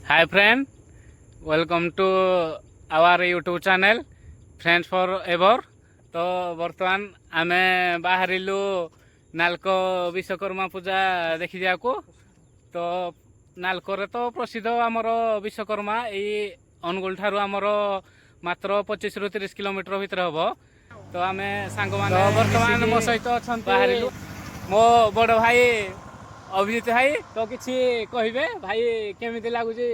Hi friend, welcome to our YouTube channel Friends Forever। तो बर्तमान आमे बाहरिलु नालको विश्वकर्मा पूजा देखि जाको। तो नालको रे तो प्रसिद्ध आमर विश्वकर्मा एई अनुगुल ठारू आमर मात्र 25 रु 30 किलोमीटर भीतर हबो। तो आमे सांग माने बर्तमान मो सहित अछंती बाहरिलु मो बड़ भाई अभिजीत भाई। तो किछि कहिबे भाई केमिति लागुची?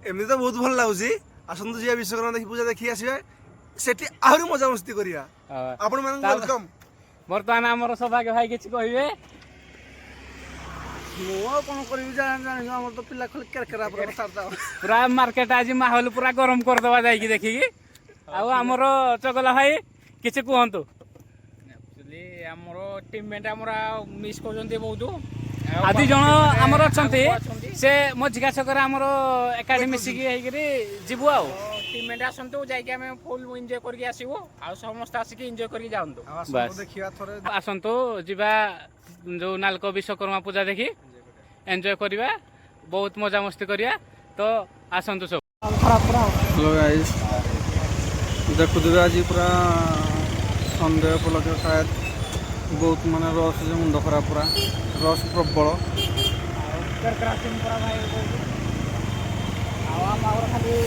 एमती तो बहुत भल लगुच आसतु जी विश्वकर्मा देखी पूजा देखी आसवे सेठी आहरी मजा मस्ती करिया आपण मान वेलकम। बर्तमान आमर सौभाग्य भाई किछि कहिबे? मो कोन करिवि जान हमर तो पिला खल केरकेरा पूरा सारता पूरा मार्केट आज माहौल पूरा गरम कर दवा जाई देखि कि आ आमर चगला भाई किछि कहंतु। एक्चुअली हमरो टीममेट हमरा मिस करजंती बहुत आदि जण आमर अछंती से मझिका छकर आमर एकाडेमी सिकी हेगिरी जिबु आ टीममेट आसंतु जाइके हम फुल एन्जॉय करके आसीबो आ समस्त आसी के एन्जॉय करके जांतु। बस देखिया थोरे आसंतु जिबा जो नालको विश्वकर्मा पूजा देखि एन्जॉय करिबा बहुत मजा मस्ती करिया। तो आसंतु सब। हेलो गाइस, देखुथिबे आज पूरा संडे उपलक्ष्य शायद बहुत माने रस जे मुंड खराब पूरा रस प्रबल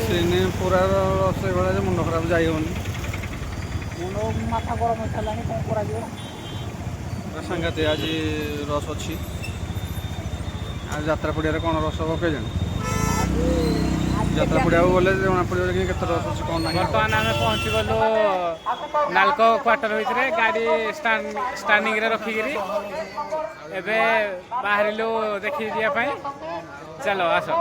सेने पूरा रस एभଳିଆ ଯେ ମୁଣ୍ଡ ଖରାପ ଯାଇ ହେଉନି। माथा गरम होइथलानी कोन करा जिवो ସାଙ୍ଗାତେ ଆଜି ରସ ଅଛି। ଆଉ ଯାତ୍ରା ପଡ଼ିଆରେ କ'ଣ ରସ ହବ କେଜାଣି? ଯାତ୍ରା ପଡ଼ିଆକୁ ଗଲେ ଜଣା ପଡ଼ିବ କି କେତେ ରସ ଅଛି କ'ଣ ନାହିଁ। बर्तमान आमे पहुंची गलो नालको क्वार्टर भितरे गाड़ी स्टैंडिंग रे रखिगिरी एबे बाहरिलो देखि दिया पई। चलो आसो।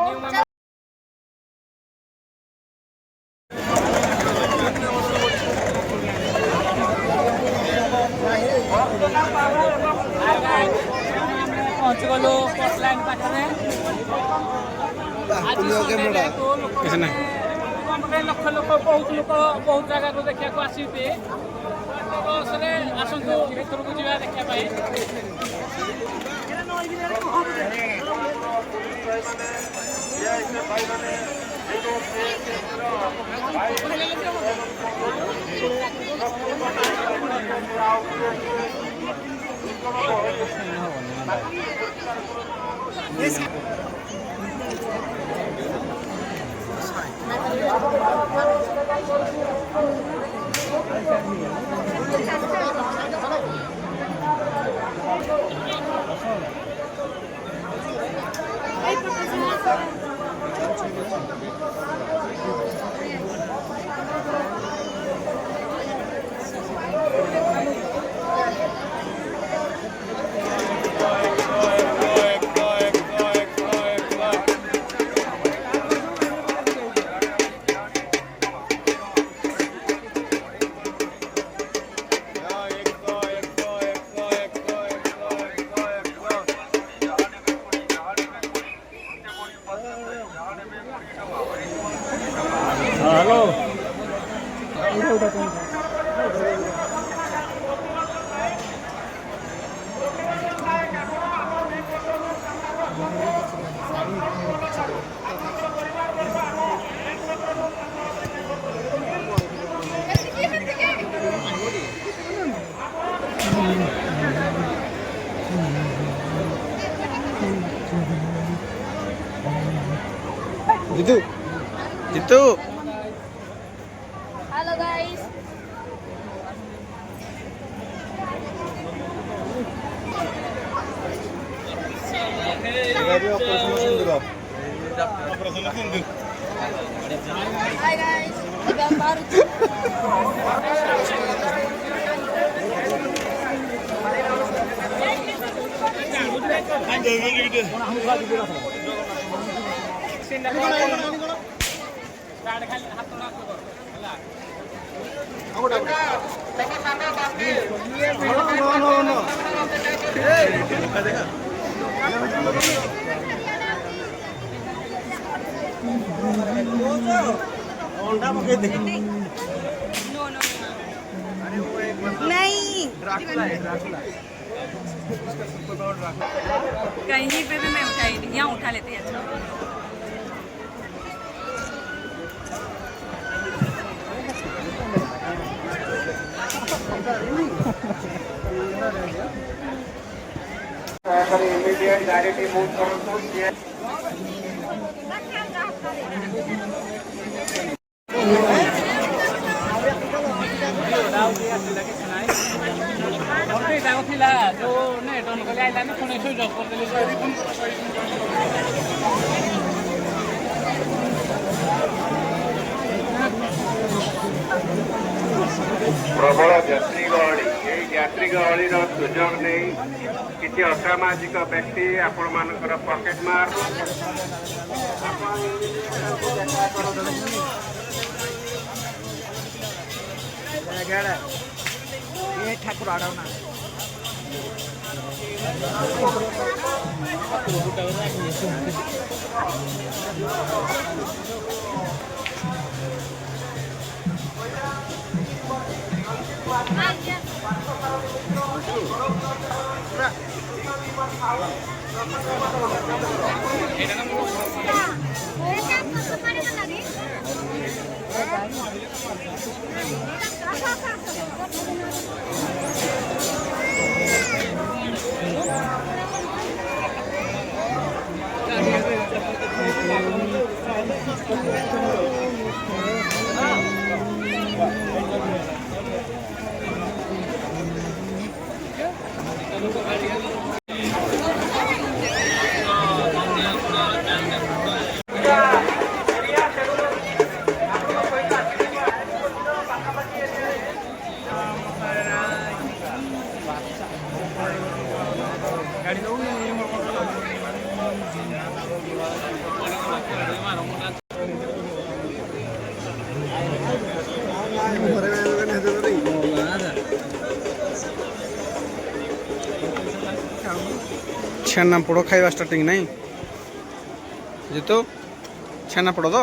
पहुंच गलो कोस्ट लाइन पाखरे କିଛି ନାହିଁ। लक्ष लोक बहुत जगह को देखा आसते बसरे आसतु भर को जा देखा। हेलो ଜିତୁ ଜିତୁ Halo guys. Hai guys. Gambar. नहीं कहीं पे भी मैं उठाई यहाँ उठा लेते हैं। अच्छा ଥିଲା ଯୋଉ ନେଟ୍ ଅନ୍ କଲେ ଆଇଲାନି ପୁଣି ସୁଇଚ୍ ଅଫ୍ କରିଦେଲି। ପ୍ରବଳ ଯାତ୍ରୀ ଗହଳି ଏହି ଯାତ୍ରୀ ଗହଳିର ସୁଯୋଗ ନେଇ କିଛି ଅସାମାଜିକ ବ୍ୟକ୍ତି ଆପଣମାନଙ୍କର ପକେଟ୍ ମାର ଠାକୁର ଆଡ଼ାଉ ନା ଛେନାପୋଡ଼ ଖାଇବା ଷ୍ଟାର୍ଟିଂ ନାହିଁ ଯେହେତୁ ଛେନାପୋଡ଼ ତ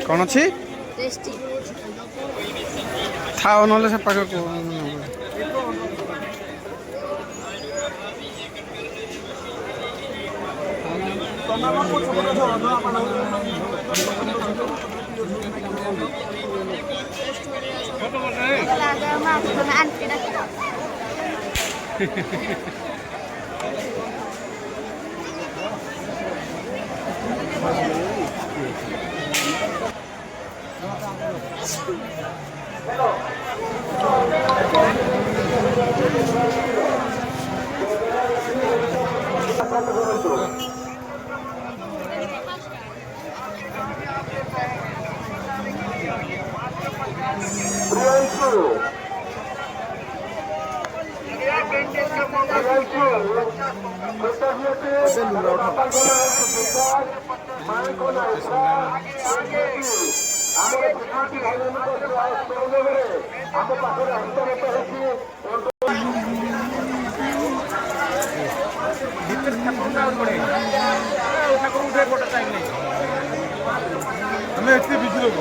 କ'ଣ ଅଛି टेस्टी ଥାଉ ନହେଲେ ସେ ପାଖକୁ ଆମେ ଏତେ ବିଜି ଲୋକ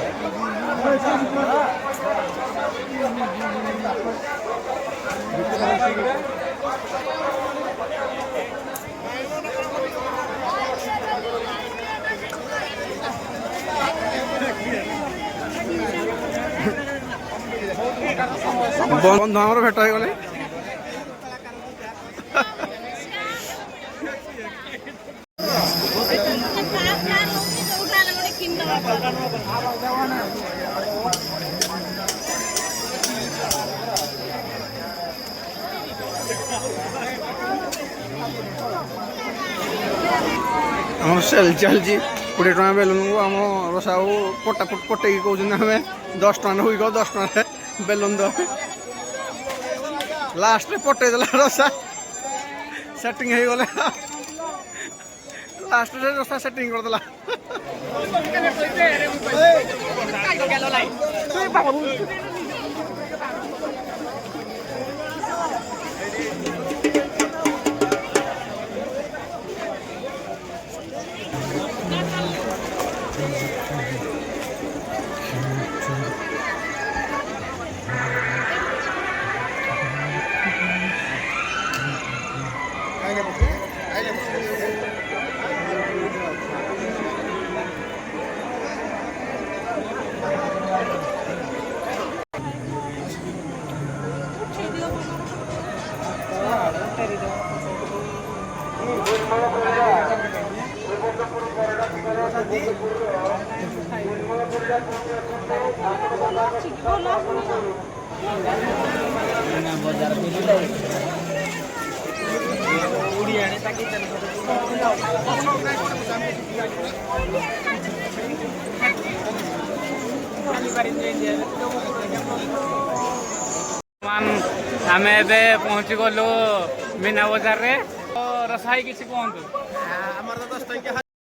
ବନ୍ଧୁ ଆମର ଭେଟ ହେଇଗଲେ ଆମର ସେଲ୍ ଚାଲିଛି 20 ଟଙ୍କା ବେଲୁନକୁ ଆମ ରସାକୁ ପଟେଇକି କହୁଛନ୍ତି ଆମେ 10 ଟଙ୍କା ନେବୁ 10 ଟଙ୍କାରେ ବେଲୁନ ଦେବେ ଲାଷ୍ଟରେ ପଟେଇ ଦେଲା ରସା ସେଟିଂ ହେଇଗଲେ ଲାଷ୍ଟରେ ରସା ସେଟିଂ କରିଦେଲା आम ए पहुँची गलु मीना बजार रे रसाई किसी कहतु ଆମର ତ 10 ଟଙ୍କିଆ